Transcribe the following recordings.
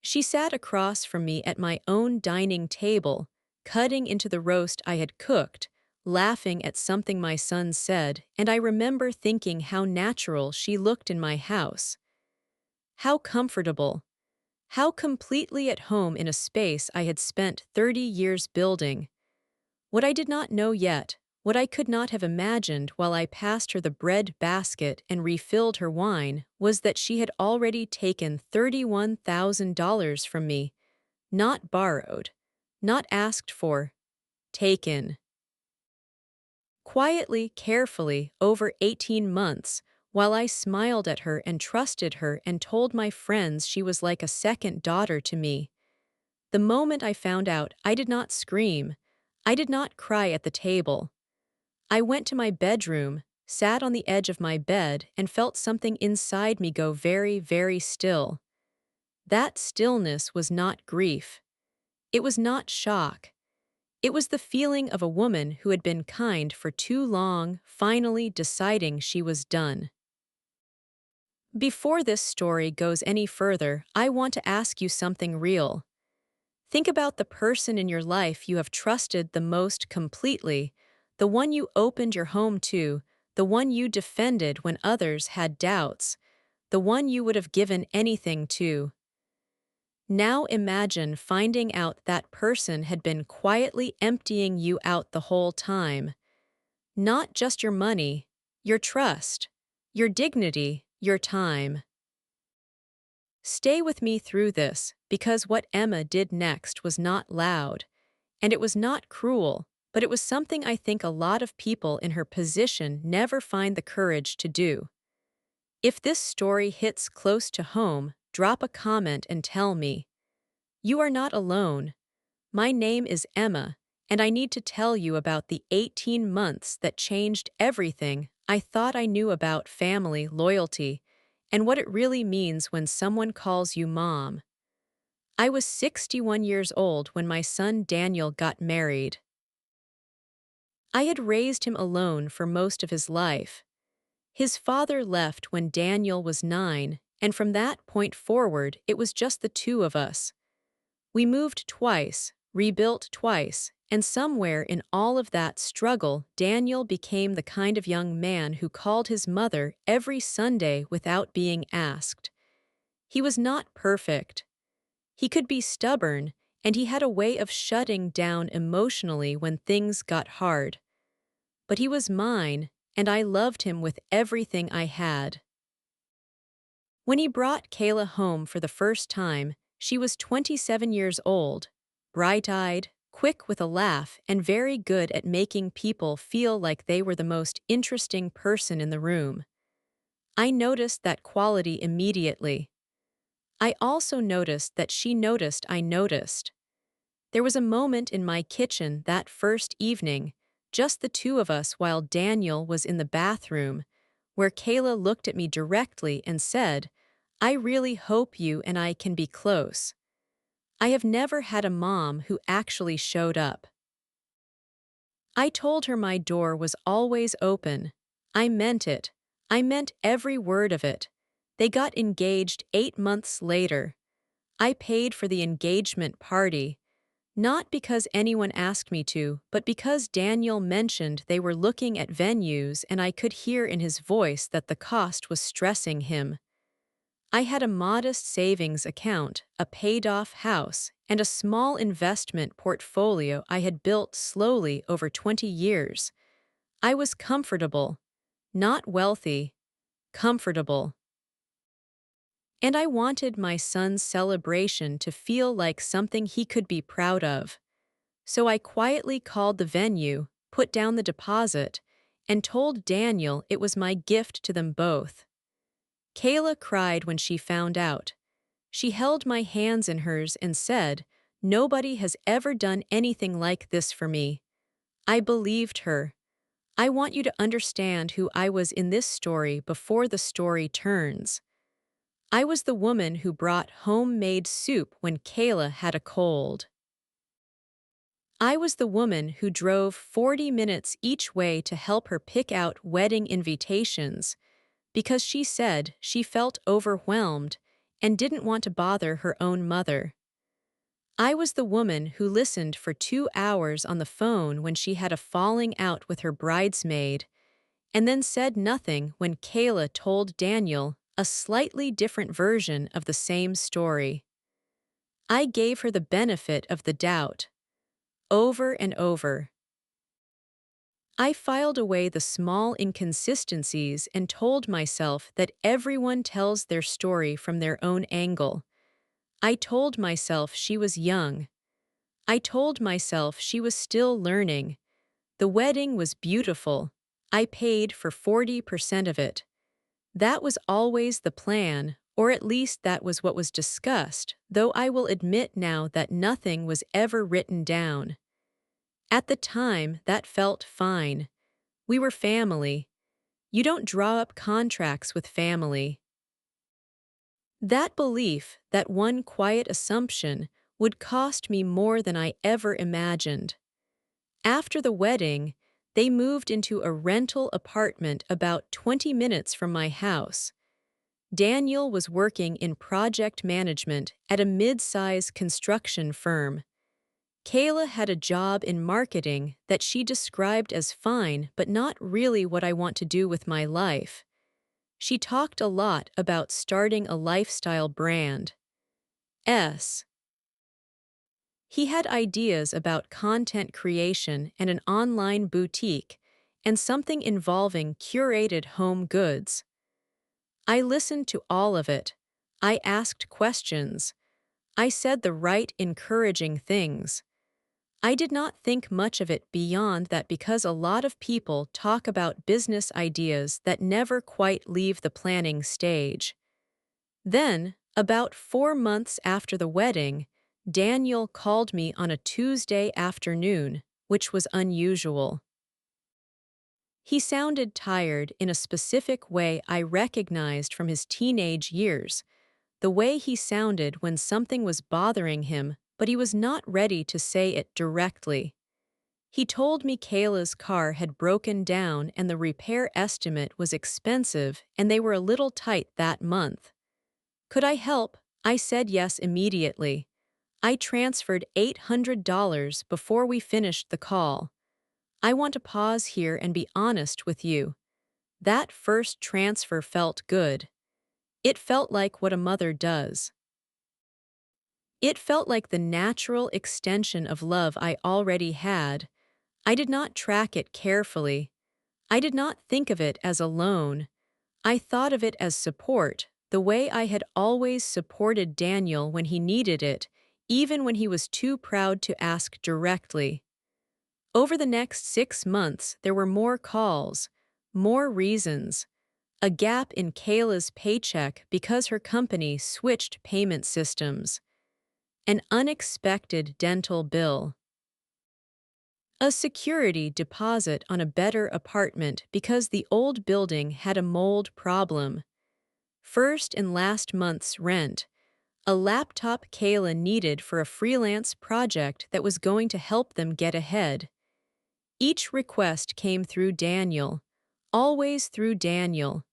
She sat across from me at my own dining table, cutting into the roast I had cooked, laughing at something my son said, and I remember thinking how natural she looked in my house. How comfortable. How completely at home in a space I had spent 30 years building. What I did not know yet, what I could not have imagined while I passed her the bread basket and refilled her wine, was that she had already taken $31,000 from me, not borrowed, not asked for, taken. Quietly, carefully, over 18 months, while I smiled at her and trusted her and told my friends she was like a second daughter to me. The moment I found out, I did not scream. I did not cry at the table. I went to my bedroom, sat on the edge of my bed, and felt something inside me go very, very still. That stillness was not grief. It was not shock. It was the feeling of a woman who had been kind for too long, finally deciding she was done. Before this story goes any further, I want to ask you something real. Think about the person in your life you have trusted the most completely, the one you opened your home to, the one you defended when others had doubts, the one you would have given anything to. Now imagine finding out that person had been quietly emptying you out the whole time. Not just your money, your trust, your dignity, your time. Stay with me through this, because what Emma did next was not loud, and it was not cruel, but it was something I think a lot of people in her position never find the courage to do. If this story hits close to home, drop a comment and tell me. You are not alone. My name is Emma, and I need to tell you about the 18 months that changed everything I thought I knew about family loyalty and what it really means when someone calls you mom. I was 61 years old when my son Daniel got married. I had raised him alone for most of his life. His father left when Daniel was 9, and from that point forward, it was just the two of us. We moved twice, rebuilt twice, and somewhere in all of that struggle, Daniel became the kind of young man who called his mother every Sunday without being asked. He was not perfect. He could be stubborn, and he had a way of shutting down emotionally when things got hard. But he was mine, and I loved him with everything I had. When he brought Kayla home for the first time, she was 27 years old, bright-eyed, quick with a laugh, and very good at making people feel like they were the most interesting person in the room. I noticed that quality immediately. I also noticed that she noticed I noticed. There was a moment in my kitchen that first evening, just the two of us while Daniel was in the bathroom, where Kayla looked at me directly and said, "I really hope you and I can be close." I have never had a mom who actually showed up. I told her my door was always open. I meant it. I meant every word of it. They got engaged 8 months later. I paid for the engagement party. Not because anyone asked me to, but because Daniel mentioned they were looking at venues and I could hear in his voice that the cost was stressing him. I had a modest savings account, a paid-off house, and a small investment portfolio I had built slowly over 20 years. I was comfortable, not wealthy, comfortable. And I wanted my son's celebration to feel like something he could be proud of. So I quietly called the venue, put down the deposit, and told Daniel it was my gift to them both. Kayla cried when she found out. She held my hands in hers and said, "Nobody has ever done anything like this for me." I believed her. I want you to understand who I was in this story before the story turns. I was the woman who brought homemade soup when Kayla had a cold. I was the woman who drove 40 minutes each way to help her pick out wedding invitations, because she said she felt overwhelmed, and didn't want to bother her own mother. I was the woman who listened for 2 hours on the phone when she had a falling out with her bridesmaid, and then said nothing when Kayla told Daniel a slightly different version of the same story. I gave her the benefit of the doubt, over and over. I filed away the small inconsistencies and told myself that everyone tells their story from their own angle. I told myself she was young. I told myself she was still learning. The wedding was beautiful. I paid for 40% of it. That was always the plan, or at least that was what was discussed, though I will admit now that nothing was ever written down. At the time, that felt fine. We were family. You don't draw up contracts with family. That belief, that one quiet assumption, would cost me more than I ever imagined. After the wedding, they moved into a rental apartment about 20 minutes from my house. Daniel was working in project management at a mid-size construction firm. Kayla had a job in marketing that she described as fine but not really what I want to do with my life. She talked a lot about starting a lifestyle brand. He had ideas about content creation and an online boutique, and something involving curated home goods. I listened to all of it. I asked questions. I said the right encouraging things. I did not think much of it beyond that because a lot of people talk about business ideas that never quite leave the planning stage. Then, about 4 months after the wedding, Daniel called me on a Tuesday afternoon, which was unusual. He sounded tired in a specific way I recognized from his teenage years, the way he sounded when something was bothering him, but he was not ready to say it directly. He told me Kayla's car had broken down and the repair estimate was expensive and they were a little tight that month. Could I help? I said yes immediately. I transferred $800 before we finished the call. I want to pause here and be honest with you. That first transfer felt good. It felt like what a mother does. It felt like the natural extension of love I already had. I did not track it carefully. I did not think of it as a loan. I thought of it as support, the way I had always supported Daniel when he needed it, even when he was too proud to ask directly. Over the next 6 months, there were more calls, more reasons, a gap in Kayla's paycheck because her company switched payment systems, an unexpected dental bill, a security deposit on a better apartment because the old building had a mold problem, first and last month's rent, a laptop Kayla needed for a freelance project that was going to help them get ahead. Each request came through Daniel, always through Daniel.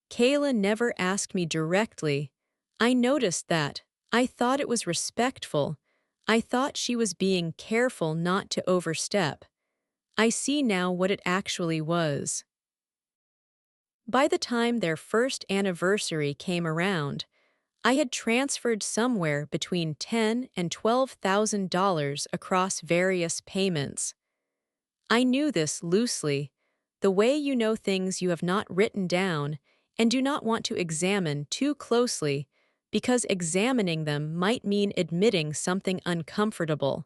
Kayla never asked me directly. I noticed that. I thought it was respectful. I thought she was being careful not to overstep. I see now what it actually was. By the time their first anniversary came around, I had transferred somewhere between $10,000 and $12,000 across various payments. I knew this loosely, the way you know things you have not written down and do not want to examine too closely because examining them might mean admitting something uncomfortable.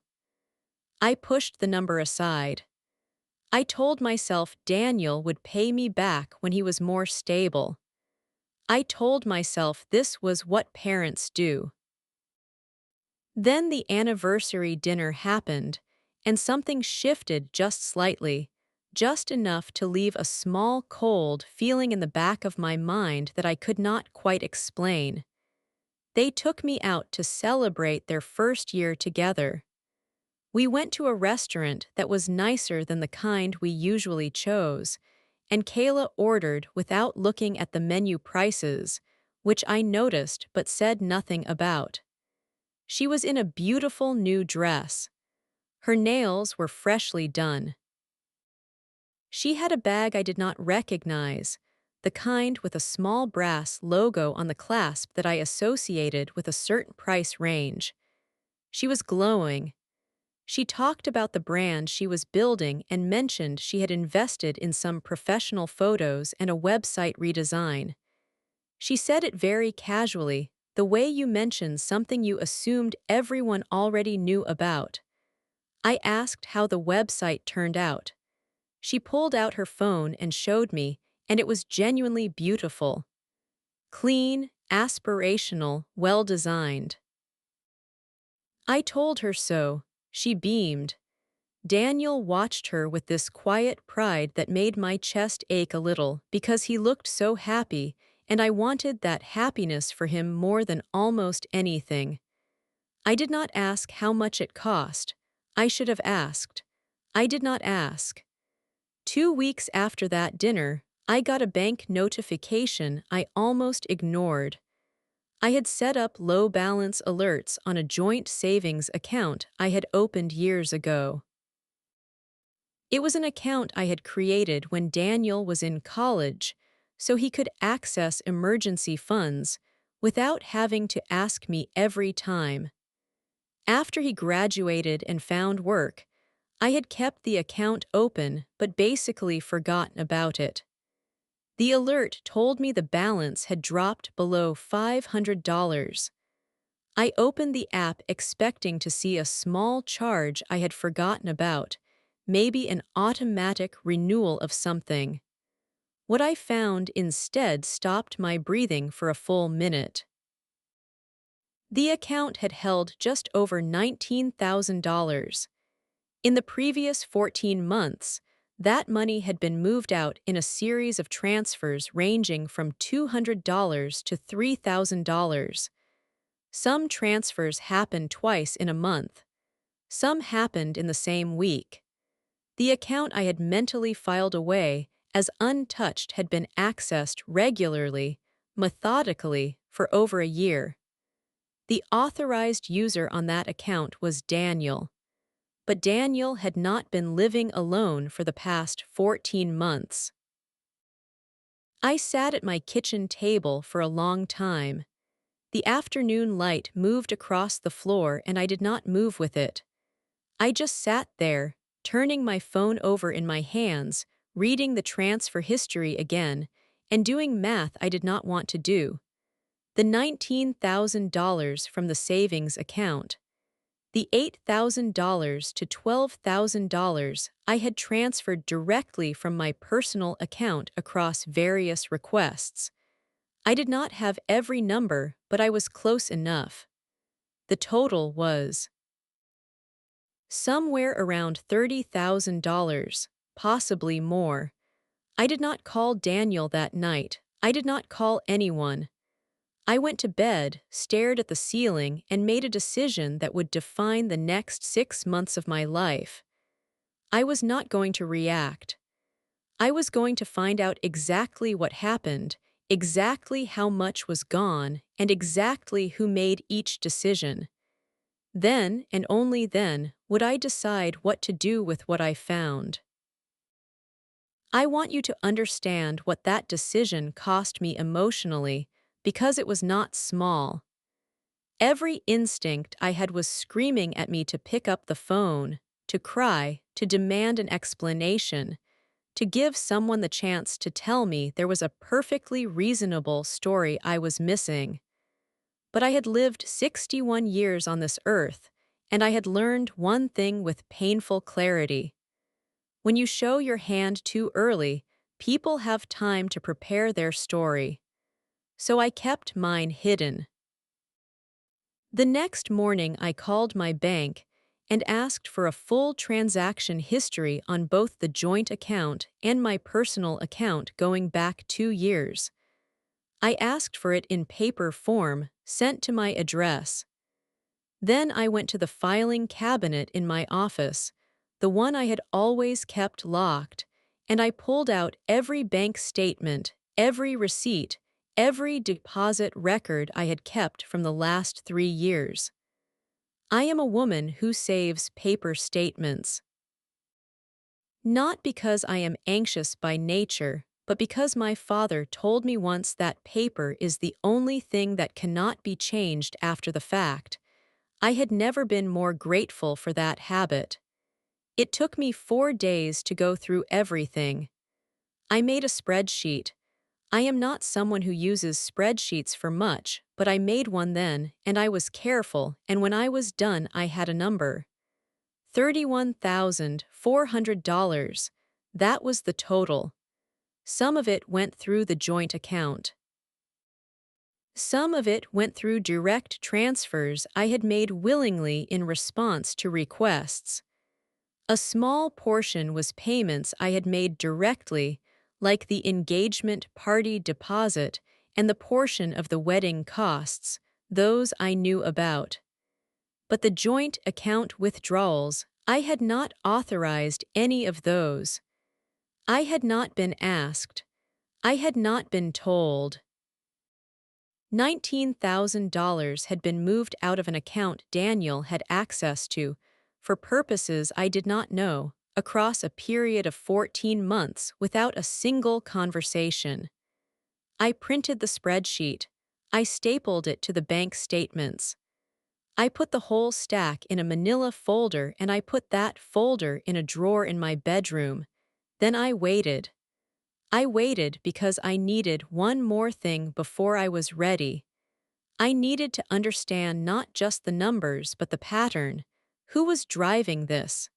I pushed the number aside. I told myself Daniel would pay me back when he was more stable. I told myself this was what parents do. Then the anniversary dinner happened, and something shifted just slightly, just enough to leave a small cold feeling in the back of my mind that I could not quite explain. They took me out to celebrate their first year together. We went to a restaurant that was nicer than the kind we usually chose, and Kayla ordered without looking at the menu prices, which I noticed but said nothing about. She was in a beautiful new dress. Her nails were freshly done. She had a bag I did not recognize, the kind with a small brass logo on the clasp that I associated with a certain price range. She was glowing. She talked about the brand she was building and mentioned she had invested in some professional photos and a website redesign. She said it very casually, the way you mention something you assumed everyone already knew about. I asked how the website turned out. She pulled out her phone and showed me, and it was genuinely beautiful. Clean, aspirational, well-designed. I told her so. She beamed. Daniel watched her with this quiet pride that made my chest ache a little because he looked so happy, and I wanted that happiness for him more than almost anything. I did not ask how much it cost. I should have asked. I did not ask. 2 weeks after that dinner, I got a bank notification I almost ignored. I had set up low balance alerts on a joint savings account I had opened years ago. It was an account I had created when Daniel was in college, so he could access emergency funds without having to ask me every time. After he graduated and found work, I had kept the account open but basically forgotten about it. The alert told me the balance had dropped below $500. I opened the app expecting to see a small charge I had forgotten about, maybe an automatic renewal of something. What I found instead stopped my breathing for a full minute. The account had held just over $19,000. In the previous 14 months, that money had been moved out in a series of transfers ranging from $200 to $3,000. Some transfers happened twice in a month. Some happened in the same week. The account I had mentally filed away as untouched had been accessed regularly, methodically, for over a year. The authorized user on that account was Daniel. But Daniel had not been living alone for the past 14 months. I sat at my kitchen table for a long time. The afternoon light moved across the floor and I did not move with it. I just sat there, turning my phone over in my hands, reading the transfer history again, and doing math I did not want to do. The $19,000 from the savings account. The $8,000 to $12,000 I had transferred directly from my personal account across various requests. I did not have every number, but I was close enough. The total was somewhere around $30,000, possibly more. I did not call Daniel that night. I did not call anyone. I went to bed, stared at the ceiling, and made a decision that would define the next 6 months of my life. I was not going to react. I was going to find out exactly what happened, exactly how much was gone, and exactly who made each decision. Then, and only then, would I decide what to do with what I found. I want you to understand what that decision cost me emotionally, because it was not small. Every instinct I had was screaming at me to pick up the phone, to cry, to demand an explanation, to give someone the chance to tell me there was a perfectly reasonable story I was missing. But I had lived 61 years on this earth, and I had learned one thing with painful clarity. When you show your hand too early, people have time to prepare their story. So I kept mine hidden. The next morning I called my bank and asked for a full transaction history on both the joint account and my personal account going back 2 years. I asked for it in paper form, sent to my address. Then I went to the filing cabinet in my office, the one I had always kept locked, and I pulled out every bank statement, every receipt, every deposit record I had kept from the last 3 years. I am a woman who saves paper statements. Not because I am anxious by nature, but because my father told me once that paper is the only thing that cannot be changed after the fact. I had never been more grateful for that habit. It took me 4 days to go through everything. I made a spreadsheet. I am not someone who uses spreadsheets for much, but I made one then, and I was careful, and when I was done, I had a number. $31,400. That was the total. Some of it went through the joint account. Some of it went through direct transfers I had made willingly in response to requests. A small portion was payments I had made directly, like the engagement party deposit and the portion of the wedding costs, those I knew about. But the joint account withdrawals, I had not authorized any of those. I had not been asked. I had not been told. $19,000 had been moved out of an account Daniel had access to, for purposes I did not know, across a period of 14 months without a single conversation. I printed the spreadsheet. I stapled it to the bank statements. I put the whole stack in a manila folder and I put that folder in a drawer in my bedroom. Then I waited. I waited because I needed one more thing before I was ready. I needed to understand not just the numbers but the pattern. Who was driving this?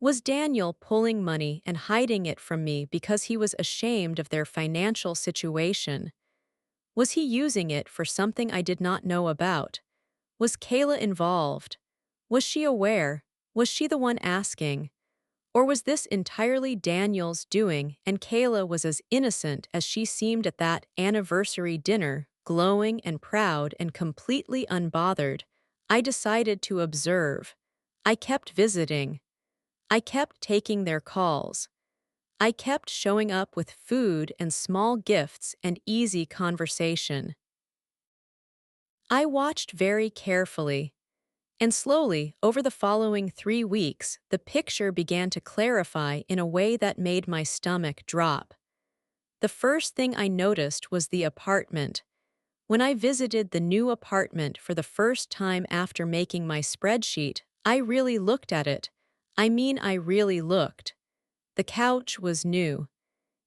Was Daniel pulling money and hiding it from me because he was ashamed of their financial situation? Was he using it for something I did not know about? Was Kayla involved? Was she aware? Was she the one asking? Or was this entirely Daniel's doing and Kayla was as innocent as she seemed at that anniversary dinner, glowing and proud and completely unbothered? I decided to observe. I kept visiting. I kept taking their calls. I kept showing up with food and small gifts and easy conversation. I watched very carefully. And slowly, over the following 3 weeks, the picture began to clarify in a way that made my stomach drop. The first thing I noticed was the apartment. When I visited the new apartment for the first time after making my spreadsheet, I really looked at it. I really looked. The couch was new.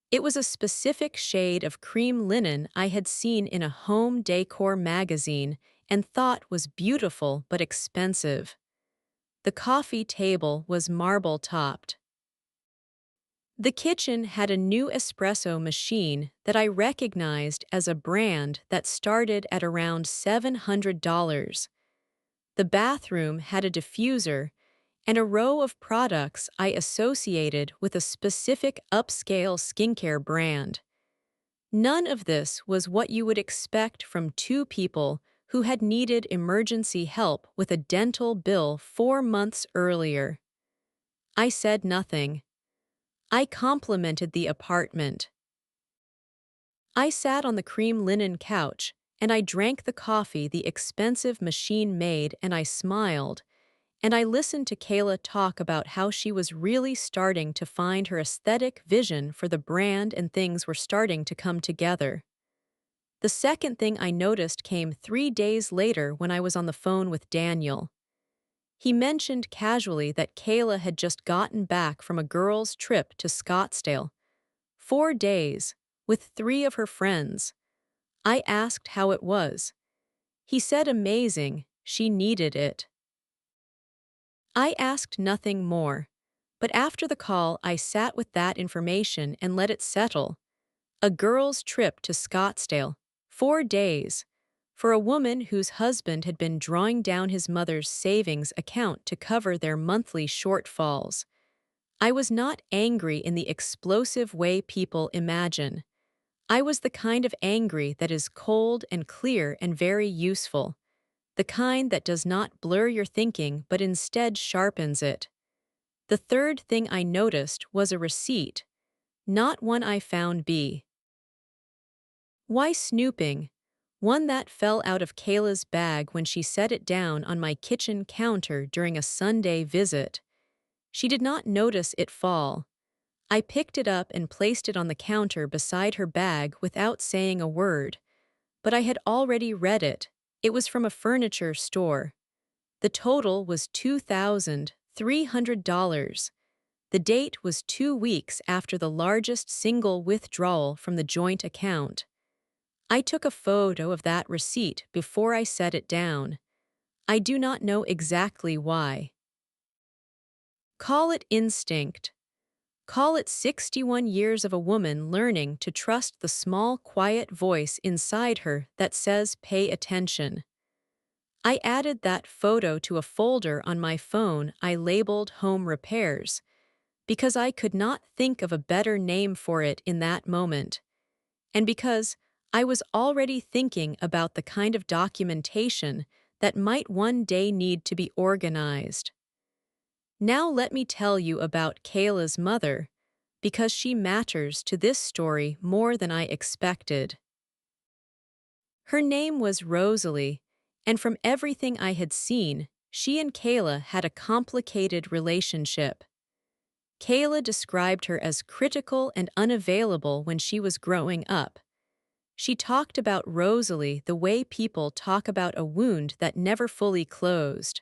It was a specific shade of cream linen I had seen in a home decor magazine and thought was beautiful but expensive. The coffee table was marble-topped. The kitchen had a new espresso machine that I recognized as a brand that started at around $700. The bathroom had a diffuser and a row of products I associated with a specific upscale skincare brand. None of this was what you would expect from two people who had needed emergency help with a dental bill 4 months earlier. I said nothing. I complimented the apartment. I sat on the cream linen couch, and I drank the coffee the expensive machine made, and I smiled, and I listened to Kayla talk about how she was really starting to find her aesthetic vision for the brand and things were starting to come together. The second thing I noticed came 3 days later when I was on the phone with Daniel. He mentioned casually that Kayla had just gotten back from a girls' trip to Scottsdale. 4 days, with 3 of her friends. I asked how it was. He said amazing, she needed it. I asked nothing more, but after the call I sat with that information and let it settle. A girls' trip to Scottsdale, 4 days, for a woman whose husband had been drawing down his mother's savings account to cover their monthly shortfalls. I was not angry in the explosive way people imagine. I was the kind of angry that is cold and clear and very useful, the kind that does not blur your thinking but instead sharpens it. The third thing I noticed was a receipt, not one I found. Why snooping? One that fell out of Kayla's bag when she set it down on my kitchen counter during a Sunday visit. She did not notice it fall. I picked it up and placed it on the counter beside her bag without saying a word. But I had already read it. It was from a furniture store. The total was $2,300. The date was 2 weeks after the largest single withdrawal from the joint account. I took a photo of that receipt before I set it down. I do not know exactly why. Call it instinct. Call it 61 years of a woman learning to trust the small, quiet voice inside her that says, "Pay attention." I added that photo to a folder on my phone I labeled Home Repairs, because I could not think of a better name for it in that moment, and because I was already thinking about the kind of documentation that might one day need to be organized. Now let me tell you about Kayla's mother, because she matters to this story more than I expected. Her name was Rosalie, and from everything I had seen, she and Kayla had a complicated relationship. Kayla described her as critical and unavailable when she was growing up. She talked about Rosalie the way people talk about a wound that never fully closed.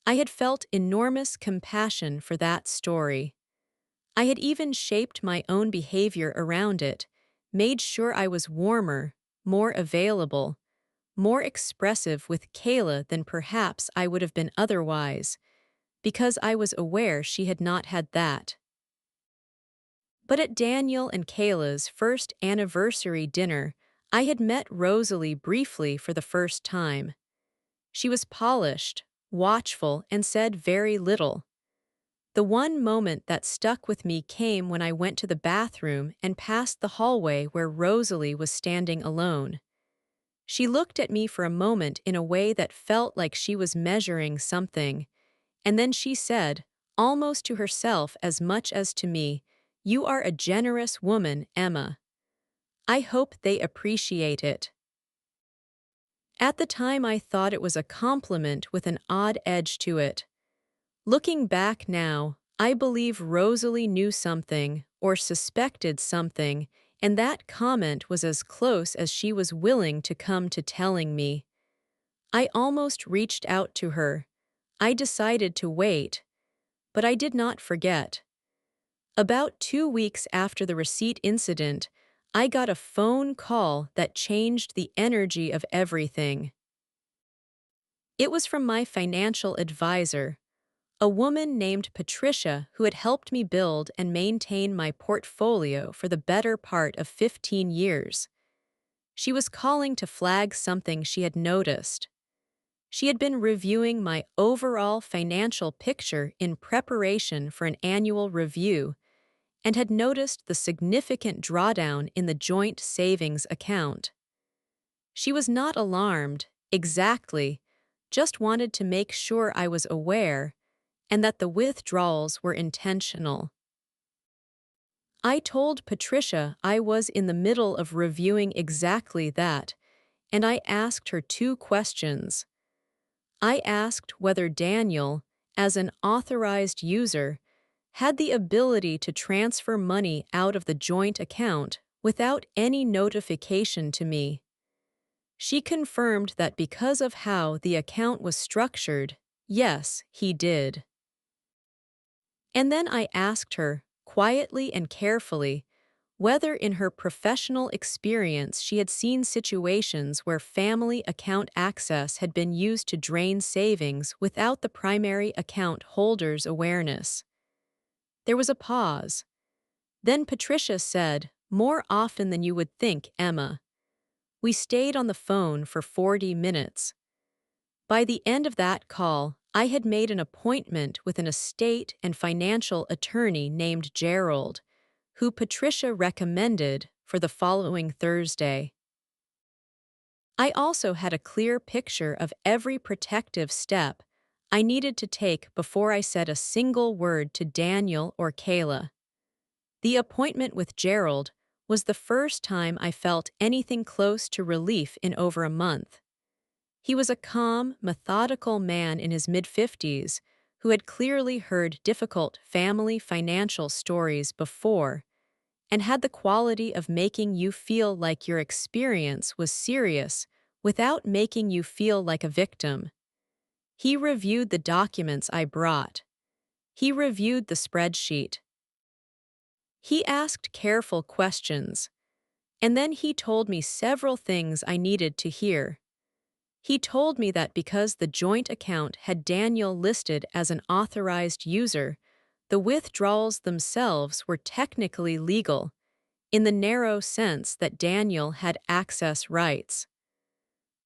I had felt enormous compassion for that story. I had even shaped my own behavior around it, made sure I was warmer, more available, more expressive with Kayla than perhaps I would have been otherwise, because I was aware she had not had that. But at Daniel and Kayla's first anniversary dinner, I had met Rosalie briefly for the first time. She was polished, watchful, and said very little. The one moment that stuck with me came when I went to the bathroom and passed the hallway where Rosalie was standing alone. She looked at me for a moment in a way that felt like she was measuring something, and then she said, almost to herself as much as to me, "You are a generous woman, Emma. I hope they appreciate it." At the time I thought it was a compliment with an odd edge to it. Looking back now, I believe Rosalie knew something, or suspected something, and that comment was as close as she was willing to come to telling me. I almost reached out to her. I decided to wait, but I did not forget. About 2 weeks after the receipt incident, I got a phone call that changed the energy of everything. It was from my financial advisor, a woman named Patricia who had helped me build and maintain my portfolio for the better part of 15 years. She was calling to flag something she had noticed. She had been reviewing my overall financial picture in preparation for an annual review and had noticed the significant drawdown in the joint savings account. She was not alarmed, exactly, just wanted to make sure I was aware and that the withdrawals were intentional. I told Patricia I was in the middle of reviewing exactly that, and I asked her 2 questions. I asked whether Daniel, as an authorized user, had the ability to transfer money out of the joint account without any notification to me. She confirmed that because of how the account was structured, yes, he did. And then I asked her, quietly and carefully, whether in her professional experience she had seen situations where family account access had been used to drain savings without the primary account holder's awareness. There was a pause. Then Patricia said, "More often than you would think, Emma." We stayed on the phone for 40 minutes. By the end of that call, I had made an appointment with an estate and financial attorney named Gerald, who Patricia recommended for the following Thursday. I also had a clear picture of every protective step I needed to take before I said a single word to Daniel or Kayla. The appointment with Gerald was the first time I felt anything close to relief in over a month. He was a calm, methodical man in his mid-50s who had clearly heard difficult family financial stories before and had the quality of making you feel like your experience was serious without making you feel like a victim. He reviewed the documents I brought. He reviewed the spreadsheet. He asked careful questions. And then he told me several things I needed to hear. He told me that because the joint account had Daniel listed as an authorized user, the withdrawals themselves were technically legal, in the narrow sense that Daniel had access rights.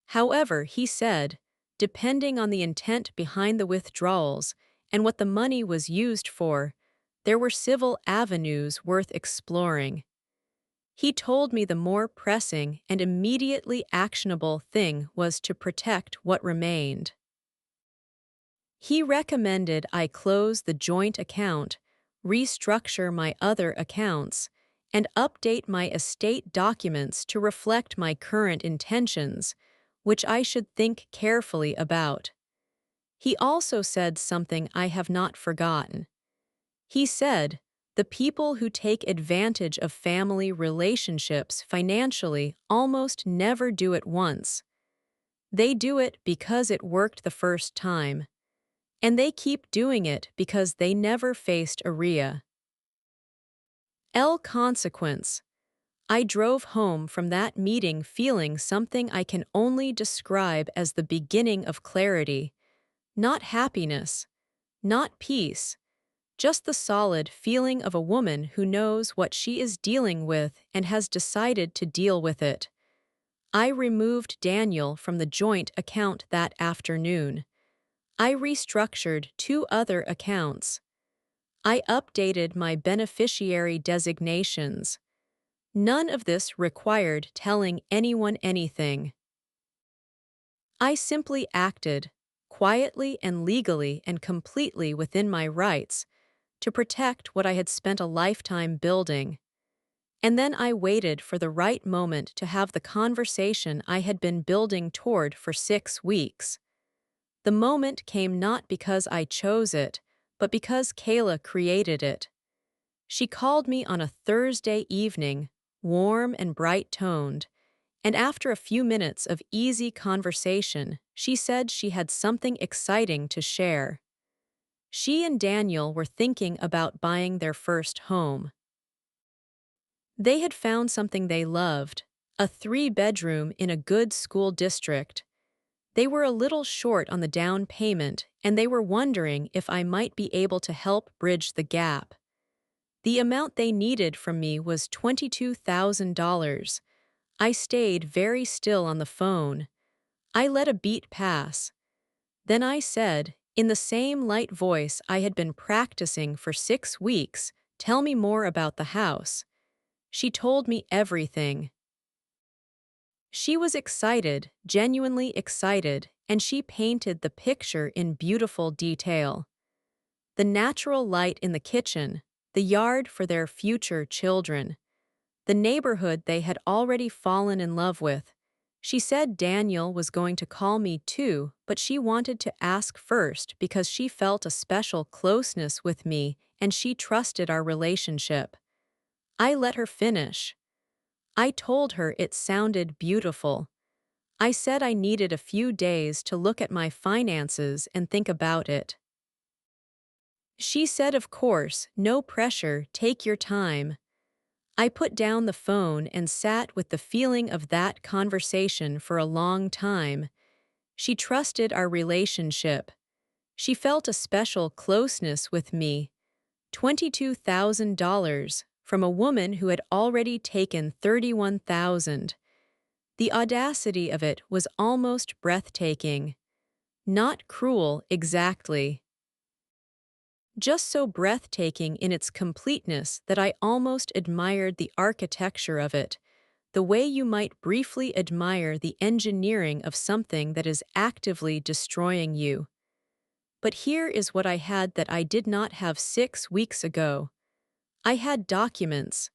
However, he said, depending on the intent behind the withdrawals and what the money was used for, there were civil avenues worth exploring. He told me the more pressing and immediately actionable thing was to protect what remained. He recommended I close the joint account, restructure my other accounts, and update my estate documents to reflect my current intentions, which I should think carefully about. He also said something I have not forgotten. He said, the people who take advantage of family relationships financially almost never do it once. They do it because it worked the first time. And they keep doing it because they never faced a RIA. Consequence. I drove home from that meeting feeling something I can only describe as the beginning of clarity. Not happiness. Not peace. Just the solid feeling of a woman who knows what she is dealing with and has decided to deal with it. I removed Daniel from the joint account that afternoon. I restructured 2 other accounts. I updated my beneficiary designations. None of this required telling anyone anything. I simply acted, quietly and legally and completely within my rights, to protect what I had spent a lifetime building. And then I waited for the right moment to have the conversation I had been building toward for 6 weeks. The moment came not because I chose it, but because Kayla created it. She called me on a Thursday evening, warm and bright-toned, and after a few minutes of easy conversation, she said she had something exciting to share. She and Daniel were thinking about buying their first home. They had found something they loved, a 3-bedroom in a good school district. They were a little short on the down payment, and they were wondering if I might be able to help bridge the gap. The amount they needed from me was $22,000. I stayed very still on the phone. I let a beat pass. Then I said, in the same light voice I had been practicing for 6 weeks, "Tell me more about the house." She told me everything. She was excited, genuinely excited, and she painted the picture in beautiful detail. The natural light in the kitchen, the yard for their future children, the neighborhood they had already fallen in love with. She said Daniel was going to call me too, but she wanted to ask first because she felt a special closeness with me and she trusted our relationship. I let her finish. I told her it sounded beautiful. I said I needed a few days to look at my finances and think about it. She said, of course, no pressure, take your time. I put down the phone and sat with the feeling of that conversation for a long time. She trusted our relationship. She felt a special closeness with me. $22,000 from a woman who had already taken $31,000. The audacity of it was almost breathtaking. Not cruel exactly. Just so breathtaking in its completeness that I almost admired the architecture of it, the way you might briefly admire the engineering of something that is actively destroying you. But here is what I had that I did not have 6 weeks ago. I had documents.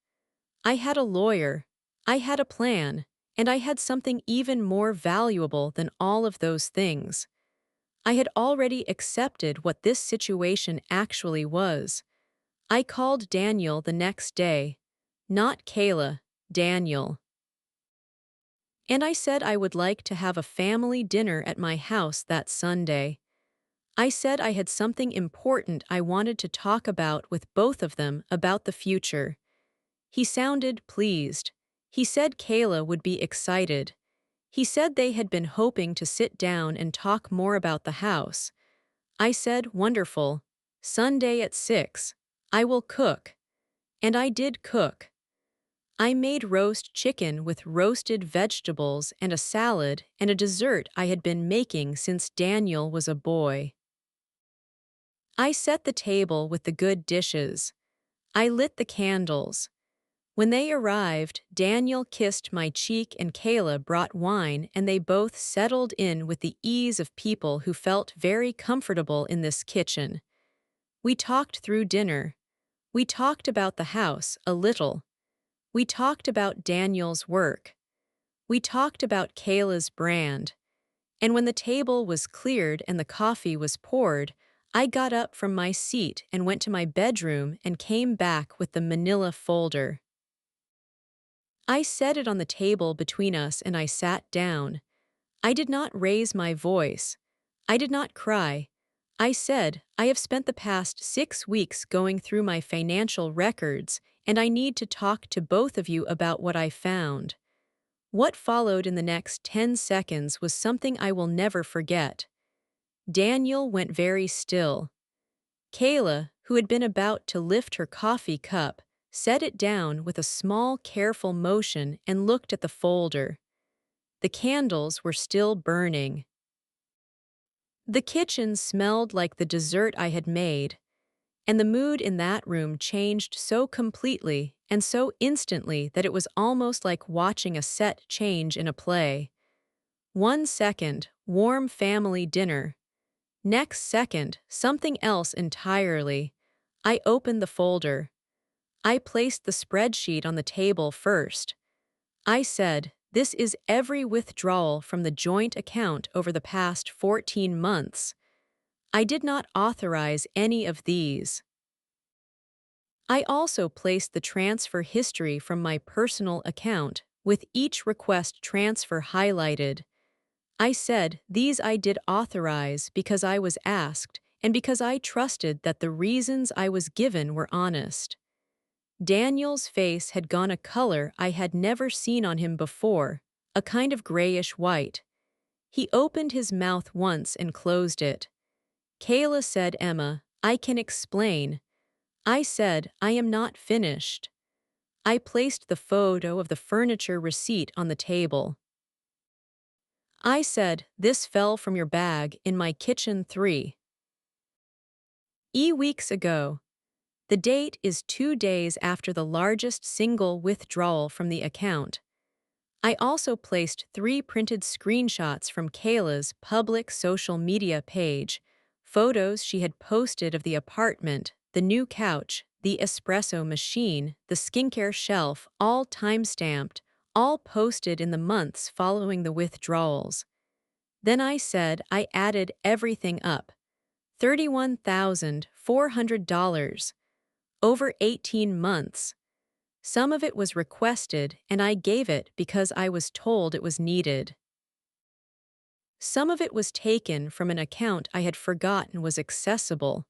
I had a lawyer, I had a plan, and I had something even more valuable than all of those things. I had already accepted what this situation actually was. I called Daniel the next day. Not Kayla, Daniel. And I said I would like to have a family dinner at my house that Sunday. I said I had something important I wanted to talk about with both of them about the future. He sounded pleased. He said Kayla would be excited. He said they had been hoping to sit down and talk more about the house. I said, wonderful. Sunday at 6. I will cook. And I did cook. I made roast chicken with roasted vegetables and a salad and a dessert I had been making since Daniel was a boy. I set the table with the good dishes. I lit the candles. When they arrived, Daniel kissed my cheek and Kayla brought wine, and they both settled in with the ease of people who felt very comfortable in this kitchen. We talked through dinner. We talked about the house a little. We talked about Daniel's work. We talked about Kayla's brand. And when the table was cleared and the coffee was poured, I got up from my seat and went to my bedroom and came back with the manila folder. I set it on the table between us and I sat down. I did not raise my voice. I did not cry. I said, I have spent the past 6 weeks going through my financial records, and I need to talk to both of you about what I found. What followed in the next 10 seconds was something I will never forget. Daniel went very still. Kayla, who had been about to lift her coffee cup, set it down with a small, careful motion and looked at the folder. The candles were still burning. The kitchen smelled like the dessert I had made, and the mood in that room changed so completely and so instantly that it was almost like watching a set change in a play. 1 second, warm family dinner. Next second, something else entirely. I opened the folder. I placed the spreadsheet on the table first. I said, this is every withdrawal from the joint account over the past 14 months. I did not authorize any of these. I also placed the transfer history from my personal account, with each request transfer highlighted. I said these I did authorize because I was asked and because I trusted that the reasons I was given were honest. Daniel's face had gone a color I had never seen on him before, a kind of grayish-white. He opened his mouth once and closed it. Kayla said, Emma, I can explain. I said, I am not finished. I placed the photo of the furniture receipt on the table. I said, this fell from your bag in my kitchen 3 weeks ago. The date is 2 days after the largest single withdrawal from the account. I also placed 3 printed screenshots from Kayla's public social media page, photos she had posted of the apartment, the new couch, the espresso machine, the skincare shelf, all time-stamped, all posted in the months following the withdrawals. Then I said I added everything up. $31,400. Over 18 months. Some of it was requested, and I gave it because I was told it was needed. Some of it was taken from an account I had forgotten was accessible.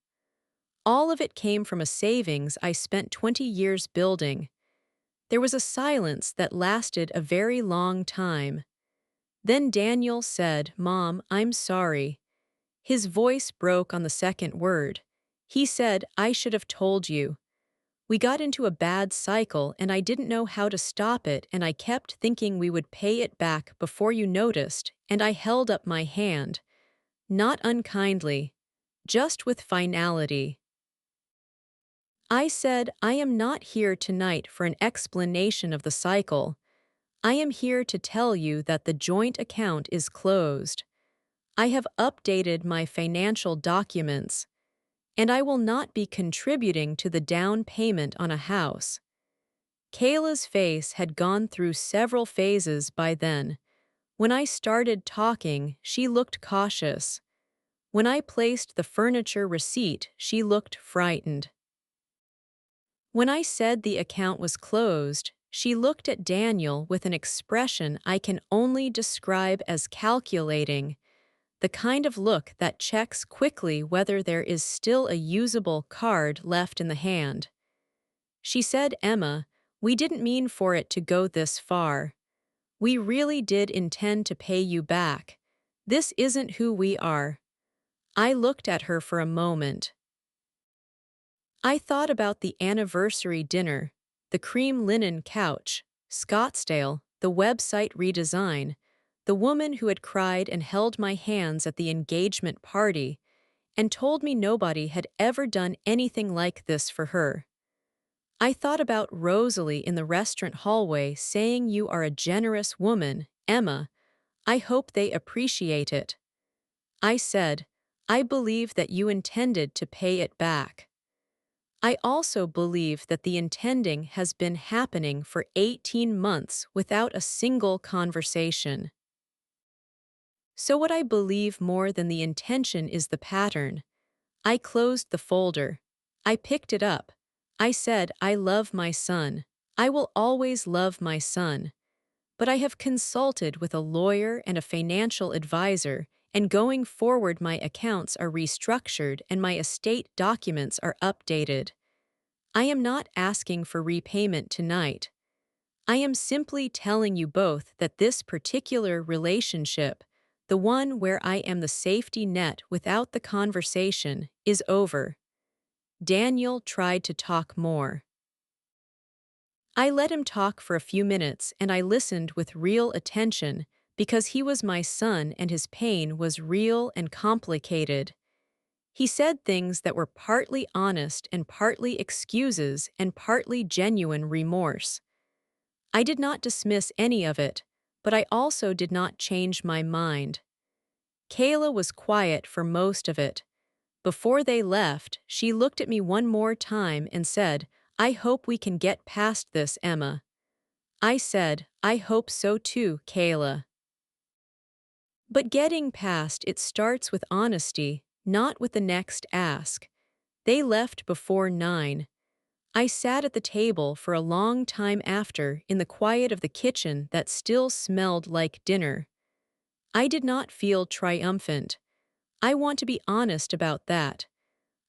All of it came from a savings I spent 20 years building. There was a silence that lasted a very long time. Then Daniel said, Mom, I'm sorry. His voice broke on the second word. He said, I should have told you. We got into a bad cycle and I didn't know how to stop it, and I kept thinking we would pay it back before you noticed, and I held up my hand. Not unkindly, just with finality. I said, I am not here tonight for an explanation of the cycle. I am here to tell you that the joint account is closed. I have updated my financial documents, and I will not be contributing to the down payment on a house. Kayla's face had gone through several phases by then. When I started talking, she looked cautious. When I placed the furniture receipt, she looked frightened. When I said the account was closed, she looked at Daniel with an expression I can only describe as calculating, the kind of look that checks quickly whether there is still a usable card left in the hand. She said, "Emma, we didn't mean for it to go this far. We really did intend to pay you back. This isn't who we are." I looked at her for a moment. I thought about the anniversary dinner, the cream linen couch, Scottsdale, the website redesign, the woman who had cried and held my hands at the engagement party, and told me nobody had ever done anything like this for her. I thought about Rosalie in the restaurant hallway saying, "You are a generous woman, Emma. I hope they appreciate it." I said, "I believe that you intended to pay it back." I also believe that the intending has been happening for 18 months without a single conversation. So what I believe more than the intention is the pattern. I closed the folder. I picked it up. I said, "I love my son. I will always love my son. But I have consulted with a lawyer and a financial advisor, and going forward my accounts are restructured and my estate documents are updated. I am not asking for repayment tonight. I am simply telling you both that this particular relationship, the one where I am the safety net without the conversation, is over." Daniel tried to talk more. I let him talk for a few minutes and I listened with real attention because he was my son and his pain was real and complicated. He said things that were partly honest and partly excuses and partly genuine remorse. I did not dismiss any of it, but I also did not change my mind. Kayla was quiet for most of it. Before they left, she looked at me one more time and said, "I hope we can get past this, Emma." I said, "I hope so too, Kayla." But getting past it starts with honesty, not with the next ask. They left before 9. I sat at the table for a long time after in the quiet of the kitchen that still smelled like dinner. I did not feel triumphant. I want to be honest about that.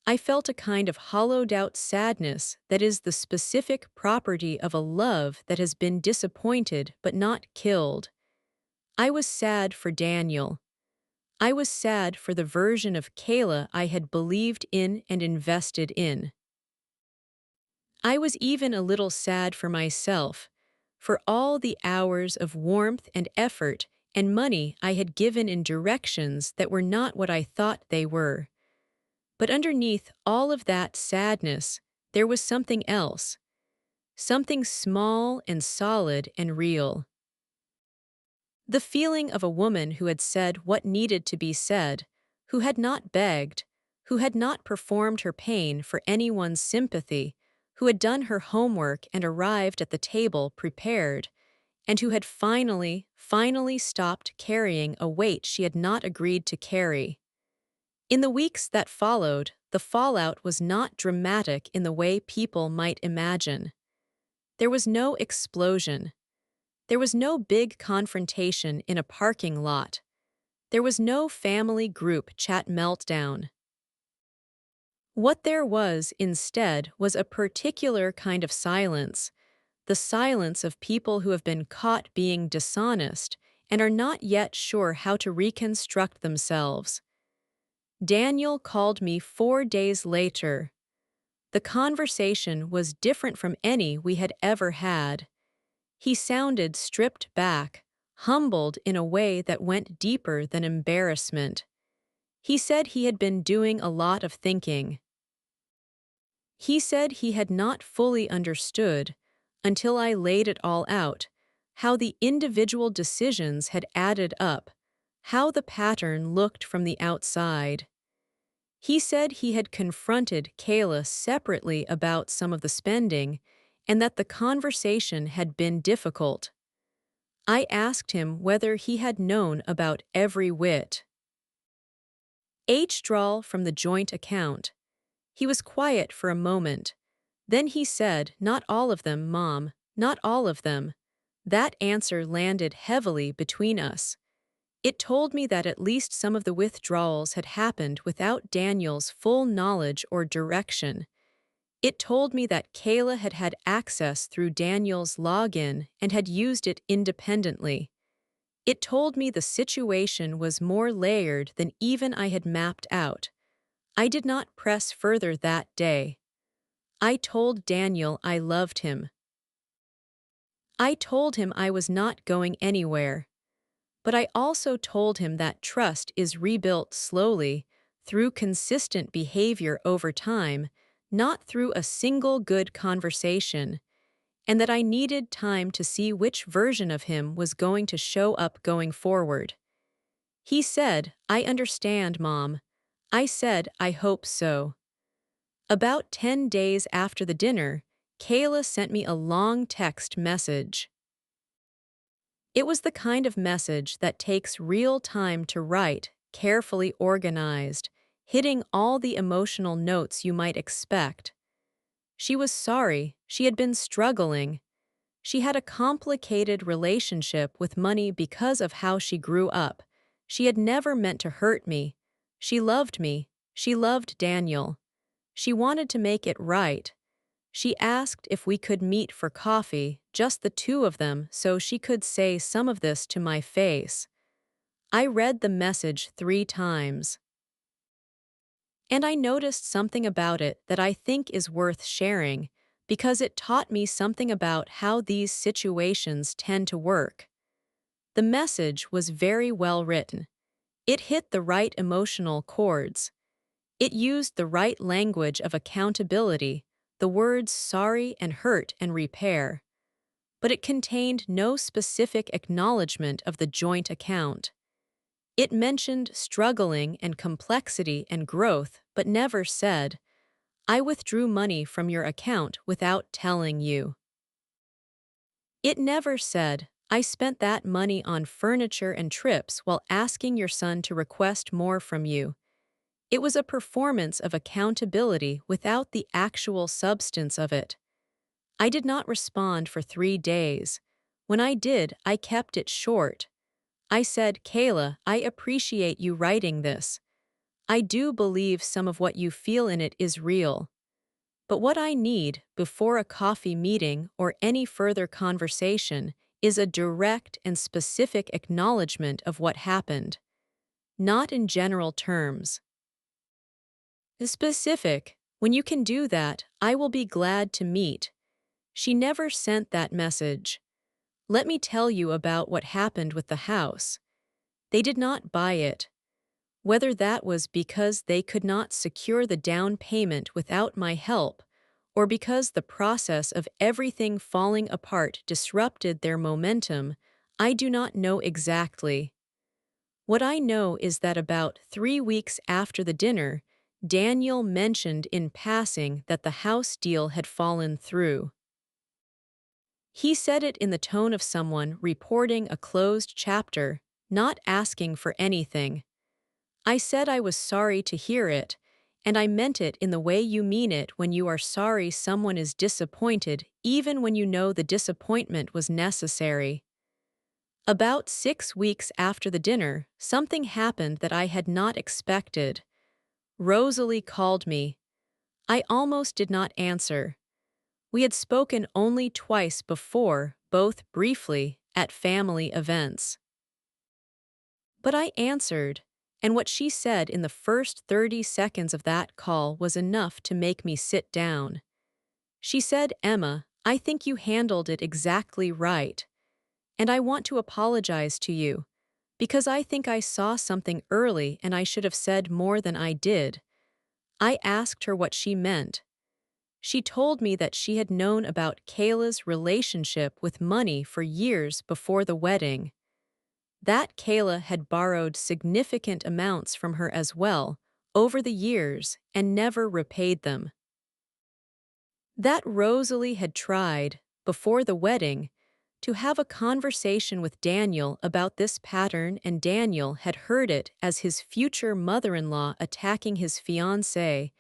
I felt a kind of hollowed-out sadness that is the specific property of a love that has been disappointed but not killed. I was sad for Daniel. I was sad for the version of Kayla I had believed in and invested in. I was even a little sad for myself, for all the hours of warmth and effort and money I had given in directions that were not what I thought they were. But underneath all of that sadness, there was something else, something small and solid and real. The feeling of a woman who had said what needed to be said, who had not begged, who had not performed her pain for anyone's sympathy, who had done her homework and arrived at the table prepared, and who had finally stopped carrying a weight she had not agreed to carry. In the weeks that followed, the fallout was not dramatic in the way people might imagine. There was no explosion. There was no big confrontation in a parking lot. There was no family group chat meltdown. What there was, instead, was a particular kind of silence, the silence of people who have been caught being dishonest and are not yet sure how to reconstruct themselves. Daniel called me 4 days later. The conversation was different from any we had ever had. He sounded stripped back, humbled in a way that went deeper than embarrassment. He said he had been doing a lot of thinking. He said he had not fully understood, until I laid it all out, how the individual decisions had added up, how the pattern looked from the outside. He said he had confronted Kayla separately about some of the spending, and that the conversation had been difficult. I asked him whether he had known about every withdrawal from the joint account. He was quiet for a moment. Then he said, "Not all of them, Mom, not all of them." That answer landed heavily between us. It told me that at least some of the withdrawals had happened without Daniel's full knowledge or direction. It told me that Kayla had had access through Daniel's login and had used it independently. It told me the situation was more layered than even I had mapped out. I did not press further that day. I told Daniel I loved him. I told him I was not going anywhere. But I also told him that trust is rebuilt slowly, through consistent behavior over time, not through a single good conversation, and that I needed time to see which version of him was going to show up going forward. He said, "I understand, Mom." I said, "I hope so." About 10 days after the dinner, Kayla sent me a long text message. It was the kind of message that takes real time to write, carefully organized, hitting all the emotional notes you might expect. She was sorry, she had been struggling. She had a complicated relationship with money because of how she grew up. She had never meant to hurt me. She loved me. She loved Daniel. She wanted to make it right. She asked if we could meet for coffee, just the two of them, so she could say some of this to my face. I read the message 3 times. And I noticed something about it that I think is worth sharing, because it taught me something about how these situations tend to work. The message was very well written. It hit the right emotional chords. It used the right language of accountability, the words sorry and hurt and repair. But it contained no specific acknowledgement of the joint account. It mentioned struggling and complexity and growth, but never said, "I withdrew money from your account without telling you." It never said, "I spent that money on furniture and trips while asking your son to request more from you." It was a performance of accountability without the actual substance of it. I did not respond for 3 days. When I did, I kept it short. I said, "Kayla, I appreciate you writing this. I do believe some of what you feel in it is real. But what I need, before a coffee meeting or any further conversation, is a direct and specific acknowledgement of what happened. Not in general terms. Specific. When you can do that, I will be glad to meet." She never sent that message. Let me tell you about what happened with the house. They did not buy it. Whether that was because they could not secure the down payment without my help, or because the process of everything falling apart disrupted their momentum, I do not know exactly. What I know is that about 3 weeks after the dinner, Daniel mentioned in passing that the house deal had fallen through. He said it in the tone of someone reporting a closed chapter, not asking for anything. I said I was sorry to hear it, and I meant it in the way you mean it when you are sorry someone is disappointed, even when you know the disappointment was necessary. About 6 weeks after the dinner, something happened that I had not expected. Rosalie called me. I almost did not answer. We had spoken only twice before, both briefly, at family events. But I answered, and what she said in the first 30 seconds of that call was enough to make me sit down. She said, "Emma, I think you handled it exactly right. And I want to apologize to you, because I think I saw something early and I should have said more than I did." I asked her what she meant. She told me that she had known about Kayla's relationship with money for years before the wedding. That Kayla had borrowed significant amounts from her as well, over the years, and never repaid them. That Rosalie had tried, before the wedding, to have a conversation with Daniel about this pattern, and Daniel had heard it as his future mother-in-law attacking his fiancée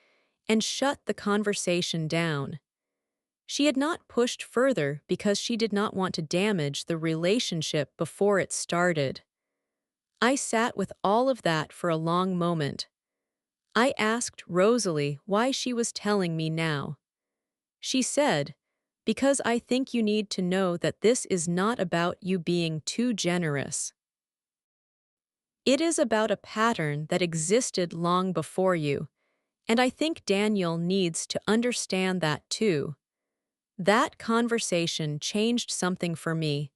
and shut the conversation down. She had not pushed further because she did not want to damage the relationship before it started. I sat with all of that for a long moment. I asked Rosalie why she was telling me now. She said, "Because I think you need to know that this is not about you being too generous. It is about a pattern that existed long before you, and I think Daniel needs to understand that too." That conversation changed something for me,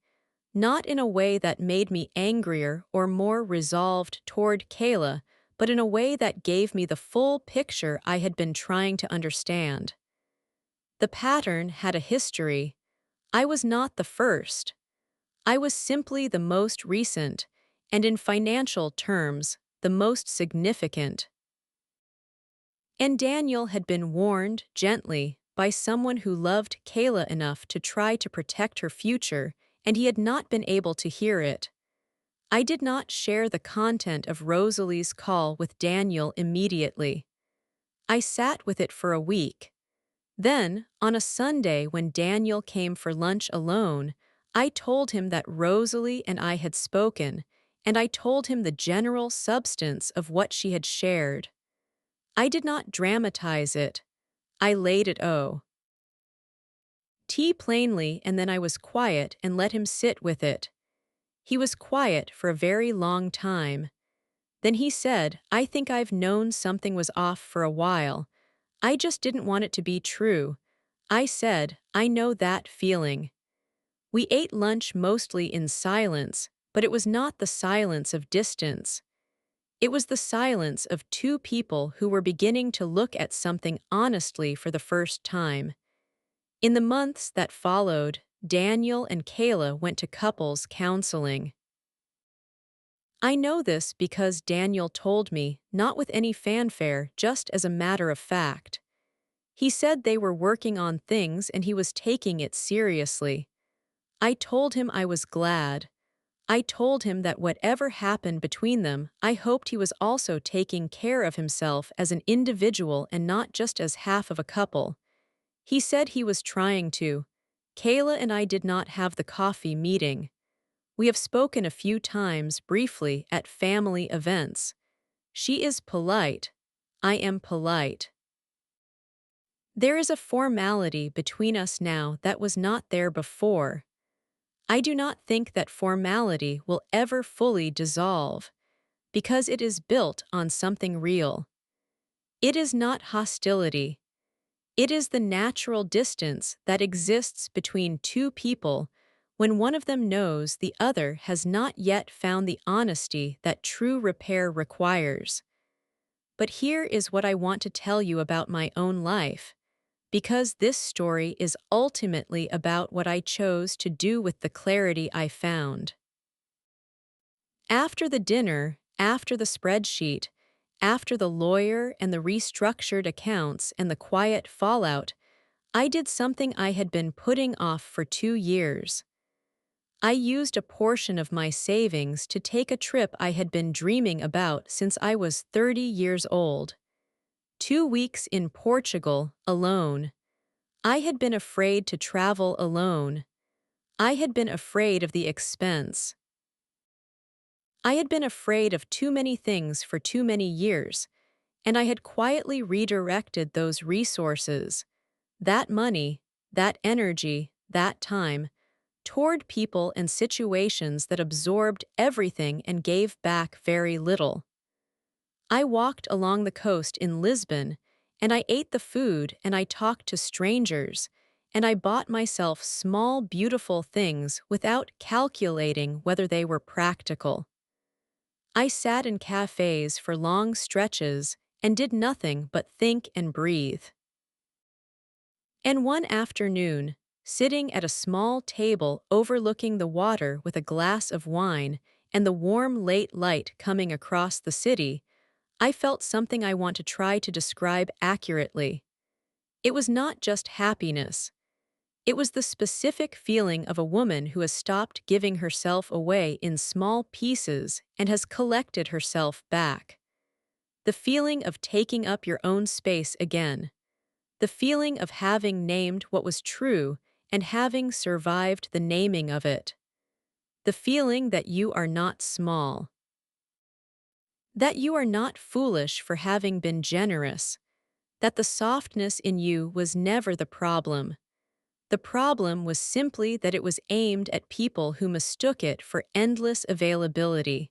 not in a way that made me angrier or more resolved toward Kayla, but in a way that gave me the full picture I had been trying to understand. The pattern had a history. I was not the first. I was simply the most recent, and in financial terms, the most significant. And Daniel had been warned gently by someone who loved Kayla enough to try to protect her future, and he had not been able to hear it. I did not share the content of Rosalie's call with Daniel immediately. I sat with it for a week. Then, on a Sunday when Daniel came for lunch alone, I told him that Rosalie and I had spoken, and I told him the general substance of what she had shared. I did not dramatize it. I laid it plainly, and then I was quiet and let him sit with it. He was quiet for a very long time. Then he said, "I think I've known something was off for a while. I just didn't want it to be true." I said, "I know that feeling." We ate lunch mostly in silence, but it was not the silence of distance. It was the silence of two people who were beginning to look at something honestly for the first time. In the months that followed, Daniel and Kayla went to couples counseling. I know this because Daniel told me, not with any fanfare, just as a matter of fact. He said they were working on things and he was taking it seriously. I told him I was glad. I told him that whatever happened between them, I hoped he was also taking care of himself as an individual and not just as half of a couple. He said he was trying to. Kayla and I did not have the coffee meeting. We have spoken a few times briefly at family events. She is polite. I am polite. There is a formality between us now that was not there before. I do not think that formality will ever fully dissolve, because it is built on something real. It is not hostility. It is the natural distance that exists between two people when one of them knows the other has not yet found the honesty that true repair requires. But here is what I want to tell you about my own life, because this story is ultimately about what I chose to do with the clarity I found. After the dinner, after the spreadsheet, after the lawyer and the restructured accounts and the quiet fallout, I did something I had been putting off for 2 years. I used a portion of my savings to take a trip I had been dreaming about since I was 30 years old. 2 weeks in Portugal, alone. I had been afraid to travel alone. I had been afraid of the expense. I had been afraid of too many things for too many years, and I had quietly redirected those resources, that money, that energy, that time, toward people and situations that absorbed everything and gave back very little. I walked along the coast in Lisbon, and I ate the food, and I talked to strangers, and I bought myself small, beautiful things without calculating whether they were practical. I sat in cafes for long stretches and did nothing but think and breathe. And one afternoon, sitting at a small table overlooking the water with a glass of wine and the warm late light coming across the city, I felt something I want to try to describe accurately. It was not just happiness. It was the specific feeling of a woman who has stopped giving herself away in small pieces and has collected herself back. The feeling of taking up your own space again. The feeling of having named what was true and having survived the naming of it. The feeling that you are not small. That you are not foolish for having been generous. That the softness in you was never the problem. The problem was simply that it was aimed at people who mistook it for endless availability.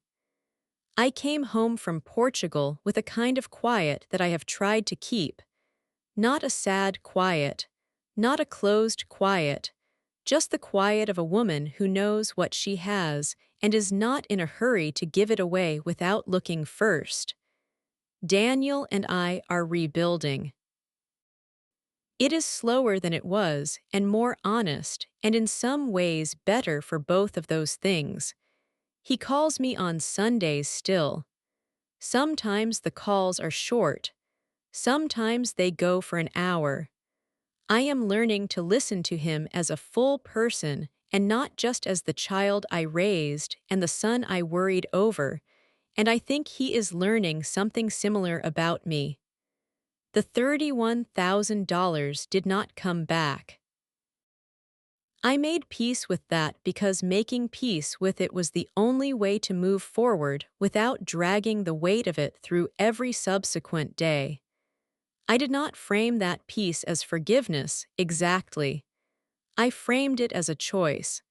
I came home from Portugal with a kind of quiet that I have tried to keep. Not a sad quiet, not a closed quiet, just the quiet of a woman who knows what she has and is not in a hurry to give it away without looking first. Daniel and I are rebuilding. It is slower than it was and more honest and in some ways better for both of those things. He calls me on Sundays still. Sometimes the calls are short. Sometimes they go for an hour. I am learning to listen to him as a full person and not just as the child I raised and the son I worried over, and I think he is learning something similar about me. The $31,000 did not come back. I made peace with that because making peace with it was the only way to move forward without dragging the weight of it through every subsequent day. I did not frame that peace as forgiveness, exactly. I framed it as a choice.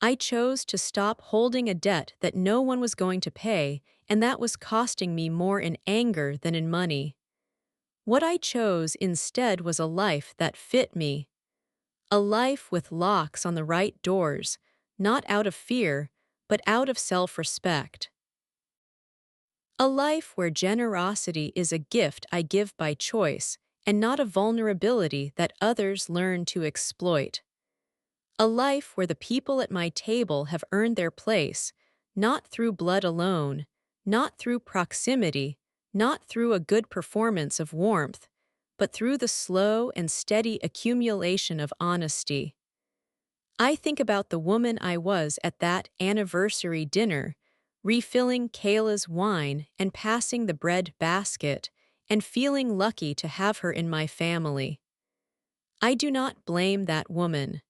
I chose to stop holding a debt that no one was going to pay, and that was costing me more in anger than in money. What I chose instead was a life that fit me. A life with locks on the right doors, not out of fear, but out of self-respect. A life where generosity is a gift I give by choice and not a vulnerability that others learn to exploit. A life where the people at my table have earned their place, not through blood alone, not through proximity, not through a good performance of warmth, but through the slow and steady accumulation of honesty. I think about the woman I was at that anniversary dinner, refilling Kayla's wine and passing the bread basket, and feeling lucky to have her in my family. I do not blame that woman.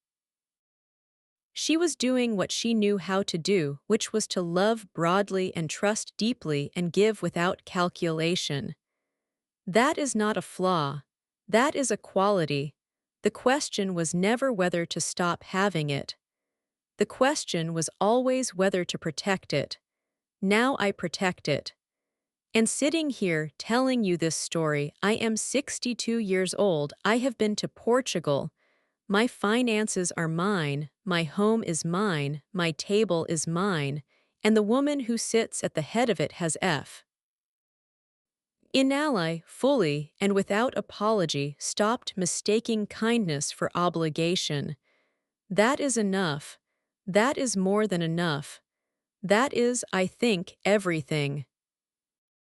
She was doing what she knew how to do, which was to love broadly and trust deeply and give without calculation. That is not a flaw. That is a quality. The question was never whether to stop having it. The question was always whether to protect it. Now I protect it. And sitting here telling you this story, I am 62 years old. I have been to Portugal. My finances are mine, my home is mine, my table is mine, and the woman who sits at the head of it has in ally, fully and without apology, stopped mistaking kindness for obligation. That is enough. That is more than enough. That is, I think, everything.